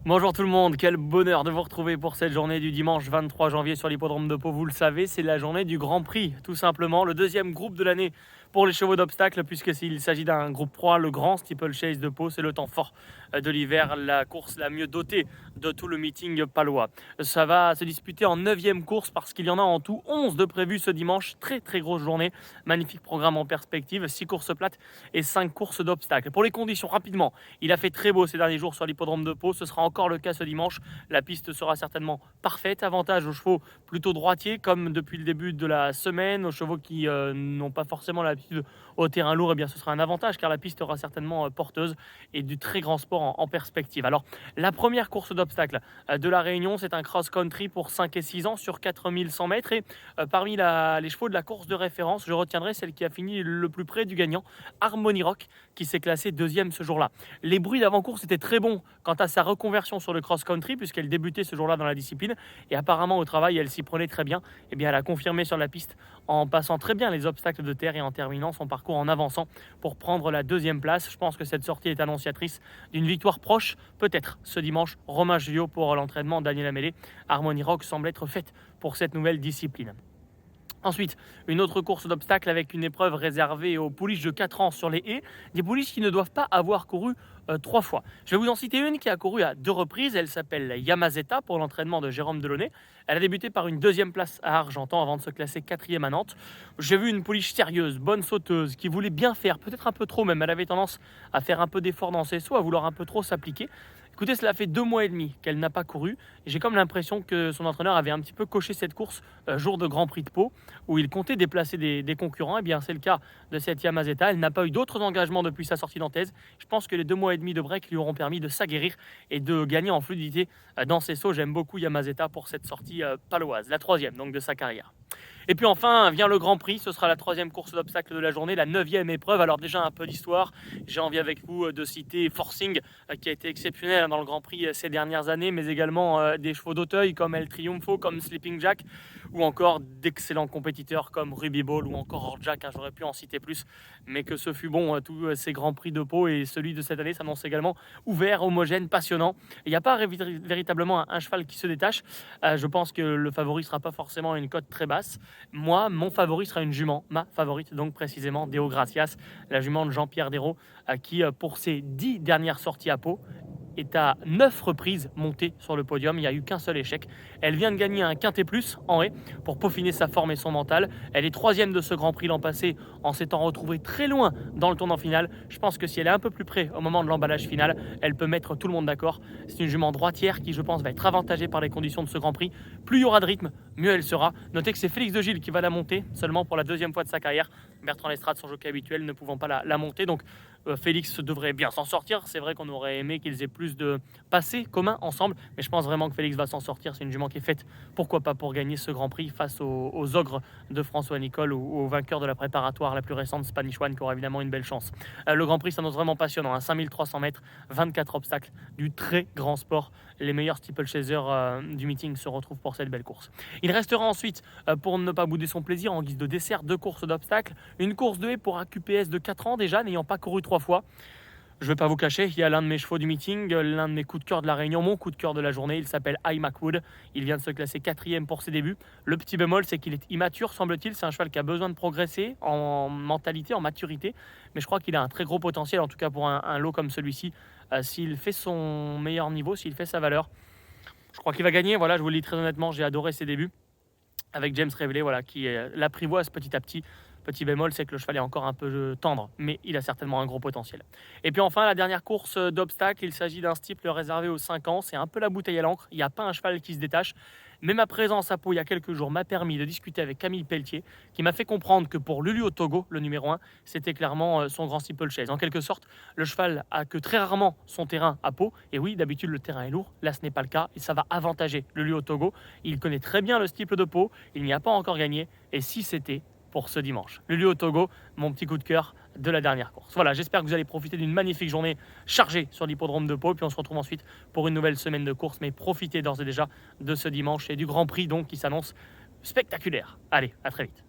Bonjour tout le monde, quel bonheur de vous retrouver pour cette journée du dimanche 23 janvier sur l'hippodrome de Pau. Vous le savez, c'est la journée du Grand Prix, tout simplement, le deuxième groupe de l'année pour les chevaux d'obstacle, puisque s'il s'agit d'un groupe 3, le Grand Steeplechase de Pau, c'est le temps fort de l'hiver, la course la mieux dotée de tout le meeting palois. Ça va se disputer en 9e course parce qu'il y en a en tout 11 de prévues ce dimanche, très grosse journée, magnifique programme en perspective, 6 courses plates et 5 courses d'obstacles. Pour les conditions, rapidement, il a fait très beau ces derniers jours sur l'hippodrome de Pau, ce sera encore le cas ce dimanche. La piste sera certainement parfaite, avantage aux chevaux plutôt droitiers comme depuis le début de la semaine, aux chevaux qui n'ont pas forcément l'habitude au terrain lourd, et bien ce sera un avantage car la piste sera certainement porteuse et du très grand sport en perspective. Alors la première course d'obstacles de la Réunion, c'est un cross-country pour 5 et 6 ans sur 4100 mètres et parmi les chevaux de la course de référence, je retiendrai celle qui a fini le plus près du gagnant, Harmony Rock, qui s'est classée deuxième ce jour-là. Les bruits d'avant-course étaient très bons quant à sa reconversion sur le cross-country puisqu'elle débutait ce jour-là dans la discipline et apparemment au travail elle s'y prenait très bien. Et bien elle a confirmé sur la piste en passant très bien les obstacles de terre et en terminant son parcours en avançant pour prendre la deuxième place. Je pense que cette sortie est annonciatrice d'une victoire proche, peut-être ce dimanche. Romain Julio pour l'entraînement, Daniel Amélé. Harmony Rock semble être faite pour cette nouvelle discipline. Ensuite, une autre course d'obstacles avec une épreuve réservée aux pouliches de 4 ans sur les haies, des pouliches qui ne doivent pas avoir couru 3 fois. Je vais vous en citer une qui a couru à 2 reprises, elle s'appelle Yamazeta pour l'entraînement de Jérôme Delaunay. Elle a débuté par une 2e place à Argentan avant de se classer 4e à Nantes. J'ai vu une pouliche sérieuse, bonne sauteuse, qui voulait bien faire, peut-être un peu trop même, elle avait tendance à faire un peu d'effort dans ses sauts, à vouloir un peu trop s'appliquer. Écoutez, cela fait 2 mois et demi qu'elle n'a pas couru. J'ai comme l'impression que son entraîneur avait un petit peu coché cette course jour de Grand Prix de Pau, où il comptait déplacer des concurrents. Et bien, c'est le cas de cette Yamazeta. Elle n'a pas eu d'autres engagements depuis sa sortie nantaise. Je pense que les 2 mois et demi de break lui auront permis de s'aguerrir et de gagner en fluidité dans ses sauts. J'aime beaucoup Yamazeta pour cette sortie paloise, la 3e donc de sa carrière. Et puis enfin vient le Grand Prix, ce sera la 3e course d'obstacle de la journée, la 9e épreuve. Alors déjà un peu d'histoire, j'ai envie avec vous de citer Forcing qui a été exceptionnel dans le Grand Prix ces dernières années, mais également des chevaux d'Auteuil comme El Triunfo, comme Sleeping Jack, ou encore d'excellents compétiteurs comme Ruby Ball ou encore Orjack, j'aurais pu en citer plus, mais que ce fut bon, tous ces Grands Prix de Pau et celui de cette année s'annonce également ouvert, homogène, passionnant. Il n'y a pas véritablement un cheval qui se détache, je pense que le favori ne sera pas forcément une cote très basse. Moi, mon favori sera une jument, ma favorite, donc précisément Deo Gracias, la jument de Jean-Pierre Desraux, qui, pour ses 10 dernières sorties à Pau, est à 9 reprises montée sur le podium. Il n'y a eu qu'un seul échec. Elle vient de gagner un quintet plus en haie pour peaufiner sa forme et son mental. Elle est 3e de ce Grand Prix l'an passé en s'étant retrouvée très loin dans le tournant final. Je pense que si elle est un peu plus près au moment de l'emballage final, elle peut mettre tout le monde d'accord. C'est une jument droitière qui, je pense, va être avantagée par les conditions de ce Grand Prix. Plus il y aura de rythme, mieux elle sera. Notez que c'est Félix de Gilles qui va la monter seulement pour la 2e fois de sa carrière. Bertrand Lestrade, son jockey habituel, ne pouvant pas la monter. Donc Félix devrait bien s'en sortir. C'est vrai qu'on aurait aimé qu'ils aient plus de passé commun ensemble, mais je pense vraiment que Félix va s'en sortir. C'est une jument qui est faite, pourquoi pas, pour gagner ce Grand Prix face aux ogres de François Nicole ou aux vainqueurs de la préparatoire la plus récente, Spanish One, qui aura évidemment une belle chance. Le Grand Prix s'annonce vraiment passionnant, 5300 mètres, 24 obstacles, du très grand sport. Les meilleurs steeplechasers du meeting se retrouvent pour cette belle course. Il restera ensuite, pour ne pas bouder son plaisir, en guise de dessert, 2 courses d'obstacles, une course de haie pour un QPS de 4 ans déjà, n'ayant pas couru 3 fois. Je ne vais pas vous cacher, il y a l'un de mes chevaux du meeting, l'un de mes coups de cœur de la Réunion, mon coup de cœur de la journée, il s'appelle iMacwood. Il vient de se classer 4e pour ses débuts. Le petit bémol, c'est qu'il est immature, semble-t-il. C'est un cheval qui a besoin de progresser en mentalité, en maturité. Mais je crois qu'il a un très gros potentiel, en tout cas pour un lot comme celui-ci. S'il fait son meilleur niveau, s'il fait sa valeur, je crois qu'il va gagner. Voilà, je vous le dis très honnêtement, j'ai adoré ses débuts avec James Reveley, voilà, qui l'apprivoise petit à petit. Petit bémol, c'est que le cheval est encore un peu tendre, mais il a certainement un gros potentiel. Et puis enfin, la dernière course d'obstacles, il s'agit d'un steeple réservé aux 5 ans. C'est un peu la bouteille à l'encre, il n'y a pas un cheval qui se détache. Mais ma présence à Pau il y a quelques jours m'a permis de discuter avec Camille Pelletier, qui m'a fait comprendre que pour Lulu au Togo, le numéro 1, c'était clairement son grand steeplechase. En quelque sorte, le cheval a que très rarement son terrain à Pau. Et oui, d'habitude, le terrain est lourd. Là, ce n'est pas le cas. Et ça va avantager Lulu au Togo. Il connaît très bien le steeple de Pau. Il n'y a pas encore gagné. Et si c'était pour ce dimanche. Lulu au Togo, mon petit coup de cœur de la dernière course. Voilà, j'espère que vous allez profiter d'une magnifique journée chargée sur l'hippodrome de Pau. Puis on se retrouve ensuite pour une nouvelle semaine de course. Mais profitez d'ores et déjà de ce dimanche et du Grand Prix donc qui s'annonce spectaculaire. Allez, à très vite.